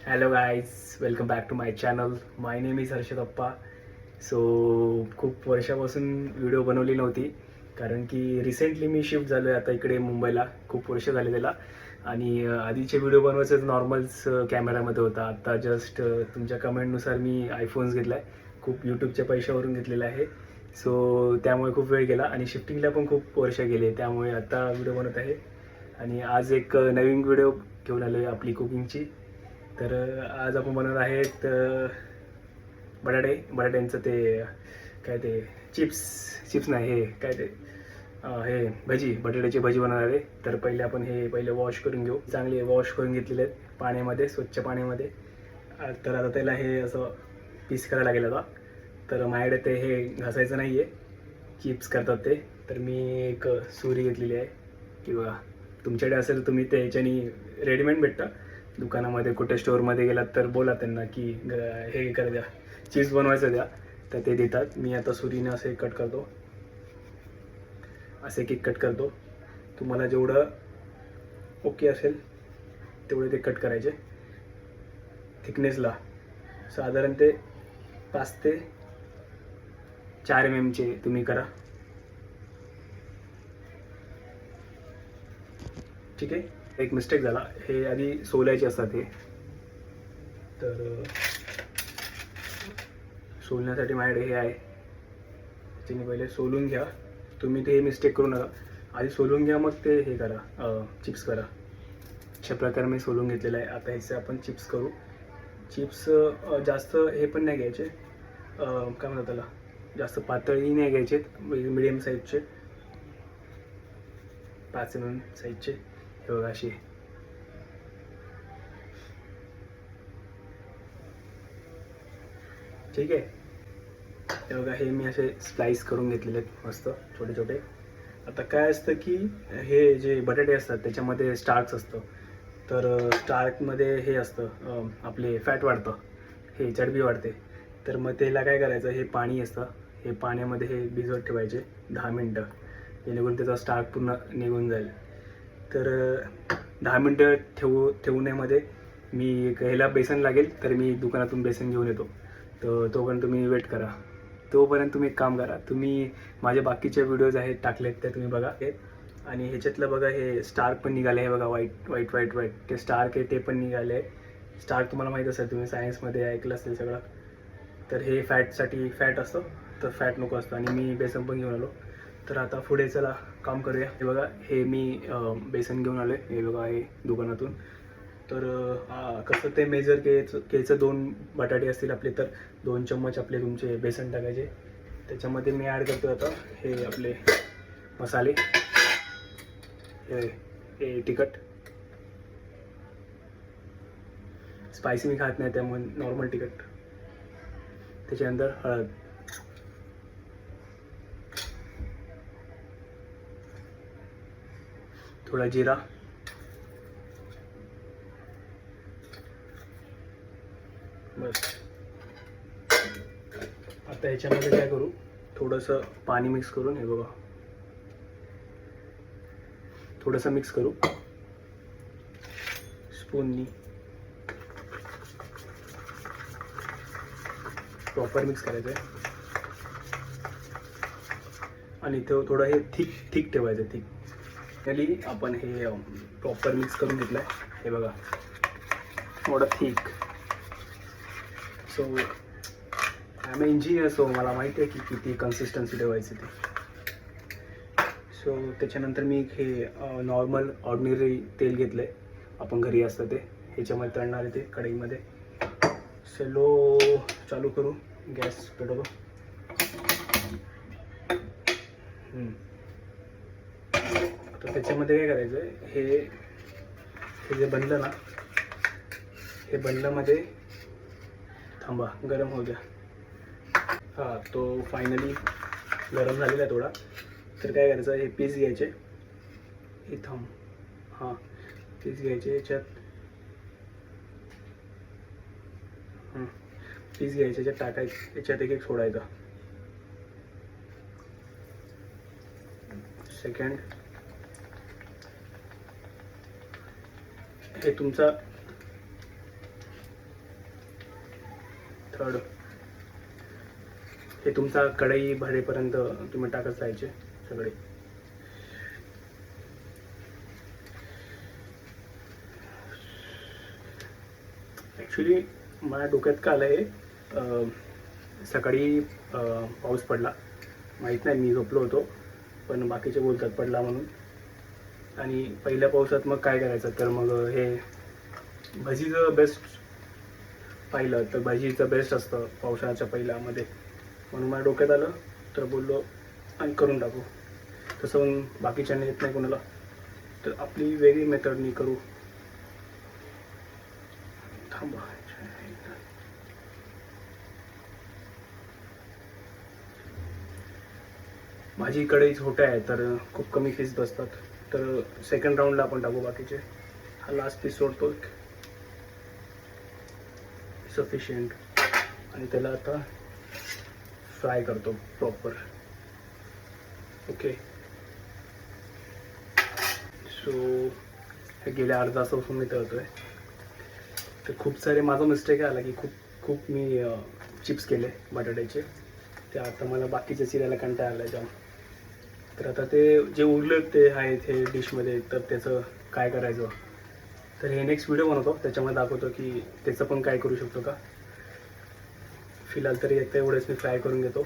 Hello guys, welcome back to my channel. My name is Harshad Appa. So खूप वर्षापासून video बनवली नव्हती, कारण की रिसेंटली मी शिफ्ट झालो आहे आता इकडे मुंबईला. खूप वर्ष झाले त्याला. आणि आधीचे व्हिडिओ बनवायचं नॉर्मल्स कॅमेरामध्ये होता. आता जस्ट तुमच्या कमेंटनुसार मी आयफोन्स घेतला आहे. खूप यूट्यूबच्या पैशावरून घेतलेला आहे. सो त्यामुळे खूप वेळ गेला आणि शिफ्टिंगला पण खूप वर्ष गेले, त्यामुळे आता व्हिडिओ बनवत आहे. आणि आज एक नवीन व्हिडिओ घेऊन आलो आहे आपली कुकिंगची. तर आज आपण बनवत आहेत बटाट्यांचं ते काय ते चिप्स नाही, हे काय ते हे बटाट्याची भजी बनवणार आहे. तर पहिले वॉश करून घेऊ. चांगले वॉश करून घेतलेले आहेत पाण्यामध्ये, स्वच्छ पाण्यामध्ये. तर आता त्याला हे असं पीस करायला लागेल आता. तर माझ्याकडे ते हे घासायचं नाही आहे, चिप्स करतात ते. तर मी एक सुरी घेतलेली आहे, किंवा तुमच्याकडे असेल तुम्ही ते ह्याच्यानी रेडीमेड भेटतं दुकानामध्ये. कुठे स्टोअरमध्ये गेलात तर बोला त्यांना की हे करा द्या, चीज बनवायचं द्या, तर ते देतात. मी आता सुरीने असे कट करतो, असे केक कट करतो. तुम्हाला जेवढं ओके असेल तेवढे ते कट करायचे. थिकनेसला साधारण ते 5 ते 4 mm चे तुम्ही करा, ठीक आहे. एक मिस्टेक झाला, हे आधी सोलायचे असतात हे. तर सोलण्यासाठी माझ्याकडे हे आहे, त्याने पहिले सोलून घ्या. तुम्ही ते मिस्टेक करू नका, आधी सोलून घ्या मग ते हे करा, चिप्स करा. अशा प्रकारे मी सोलून घेतलेलं आहे. आता ह्याचे आपण चिप्स करू. चिप्स जास्त हे पण नाही घ्यायचे, काय म्हणतात त्याला, जास्त पातळही नाही घ्यायचे, मिडियम साईजचे 5 mm साईजचे. हे बघा अशी. ठीक आहे. हे बघा, हे मी असे स्लाइस करून घेतलेले आहेत मस्त छोटे छोटे. आता काय असतं की हे जे बटाटे असतात त्याच्यामध्ये स्टार्च असतं. तर स्टार्चमध्ये हे असतं, आपले फॅट वाढतं, हे चरबी वाढते. तर मग त्याला काय करायचं, हे पाणी असतं, हे पाण्यामध्ये हे भिजवत ठेवायचे 10 मिनटं, जेणेकरून त्याचा स्टार्च पूर्ण निघून जाईल. तर 10 मिनटं ठेवण्यामध्ये मी एक ह्याला बेसन लागेल, तर मी दुकानातून बेसन घेऊन येतो. तर तोपर्यंत तुम्ही वेट करा. तोपर्यंत तुम्ही एक काम करा, तुम्ही माझे बाकीचे व्हिडिओज आहेत टाकलेत ते तुम्ही बघा. आणि ह्याच्यातलं बघा, हे स्टार्क पण निघाले आहे बघा, व्हाईट व्हाईट व्हाईट व्हाईट ते स्टार्क आहे, ते पण निघाले आहे. स्टार्क तुम्हाला माहीत असेल, तुम्ही सायन्समध्ये ऐकलं असेल सगळं. तर हे फॅटसाठी फॅट असतं, तर फॅट नको असतं. आणि मी बेसन पण घेऊन आलो. तर आता पुढे चला काम करूया. हे बघा, हे मी बेसन घेऊन आलो आहे, हे बघा, हे दुकानातून. तर कसं ते मेजर घ्यायचं 2 बटाटे असतील आपले, तर 2 चम्मच आपले तुमचे बेसन टाकायचे. त्याच्यामध्ये मी ॲड करतो आता हे आपले मसाले, हे तिखट, स्पायसी मी खात नाही त्यामुळे नॉर्मल तिखट. त्याच्यानंतर हळद, थोडा जिरा, बस. आता ह्याच्यामध्ये काय करू, थोडंसं पाणी मिक्स करून, हे बघा, थोडंसं मिक्स करू स्पूननी. प्रॉपर मिक्स करायचं आहे. आणि तो थोडं हे थिक ठेवायचं, थिक. फायनली आपण हे प्रॉपर मिक्स करून घेतलं आहे, हे बघा, थोडं thick. So I am engineer, so मला माहिती आहे की किती कन्सिस्टन्सी ठेवायची ते. सो त्याच्यानंतर मी हे नॉर्मल ऑर्डिनरी तेल घेतलं आहे, आपण घरी असतं ते, ह्याच्यामध्ये तळणार आहे ते कढईमध्ये. स्लो चालू करू, गॅस पेटवतो. तर त्याच्यामध्ये काय करायचं आहे, हे जे बनलं ना, हे बनल्यामध्ये थांबा, गरम होऊ द्या. हां, तो फायनली गरम झालेला आहे थोडा. तर काय करायचं, हे पीस घ्यायचे, हे थांब, हां, पीस घ्यायचे याच्यात, पीस घ्यायचे याच्यात टाकायचे, याच्यात एक सोडायचा. सेकंड, हे तुमचा थर्ड. हे तुमचा कढई भरेपर्यंत तुम्ही टाकत जायचे सगळे. ॲक्च्युली माझ्या डोक्यात का आलं आहे, सकाळी पाऊस पडला, माहीत नाही, मी झोपलो होतो, पण बाकीचे बोलतात पडला म्हणून. आणि पहिल्या पावसात मग काय करायचं, तर मग हे भजीचं बेस्ट पाहिलं तर भजीचं बेस्ट असतं पावसाळ्याच्या पहिल्यामध्ये, म्हणून माझ्या डोक्यात आलं तर बोललो आणि करून टाकू. तसं बाकीच्यांना येत नाही कोणाला, तर आपली वेगळी मेथडनी करू. थांबा, माझी कढई छोट्या आहे तर खूप कमी पीस बसतात, तर सेकंड राऊंडला आपण टाकू बाकीचे. हा लास्ट पीस सोडतो सफिशियंट, आणि त्याला आता फ्राय करतो प्रॉपर. ओके, सो हे गेल्या अर्धा तासापासून मी तळतो आहे. तर खूप सारे माझा मिस्टेक आला की खूप मी चिप्स केले बटाट्याचे, ते आता मला बाकीचे चिरायला कंटाळा आला जाम. तर आता ते जे उरलं ते आहेत हे डिशमध्ये, तर त्याचं काय करायचं, तर हे नेक्स्ट व्हिडिओ बनवतो, त्याच्यामध्ये दाखवतो की त्याचं पण काय करू शकतो का. फिलहाल तरी एकदा एवढंच मी फ्राय करून घेतो.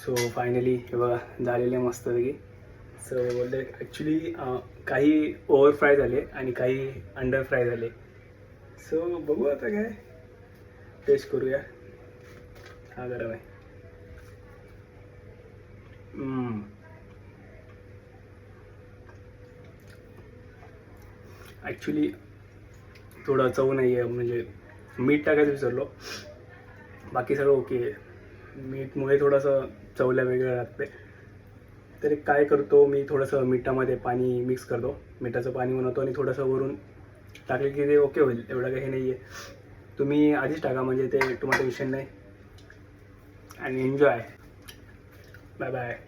सो फायनली हे बघा झालेले मस्तपैकी. सो बोलले ॲक्च्युली काही ओव्हर फ्राय झाले आणि काही अंडर फ्राय झाले. सो बघू आता काय टेस्ट करूया. हा गरम आहे. ॲक्च्युली थोडं चव नाही आहे, म्हणजे मीठ टाकायचं विसरलो, बाकी सगळं ओके. मीठमुळे थोडंसं चवला वेगळं लागते. तर काय करतो मी, थोडंसं मिठामध्ये पाणी मिक्स करतो, मिठाचं पाणी बनवतो आणि थोडंसं वरून टाकले की ते ओके होईल. एवढं काही नाही आहे, तुम्ही आधीच टाका म्हणजे ते तुम्हाला टेन्शन नाही. आणि एन्जॉय. Bye bye.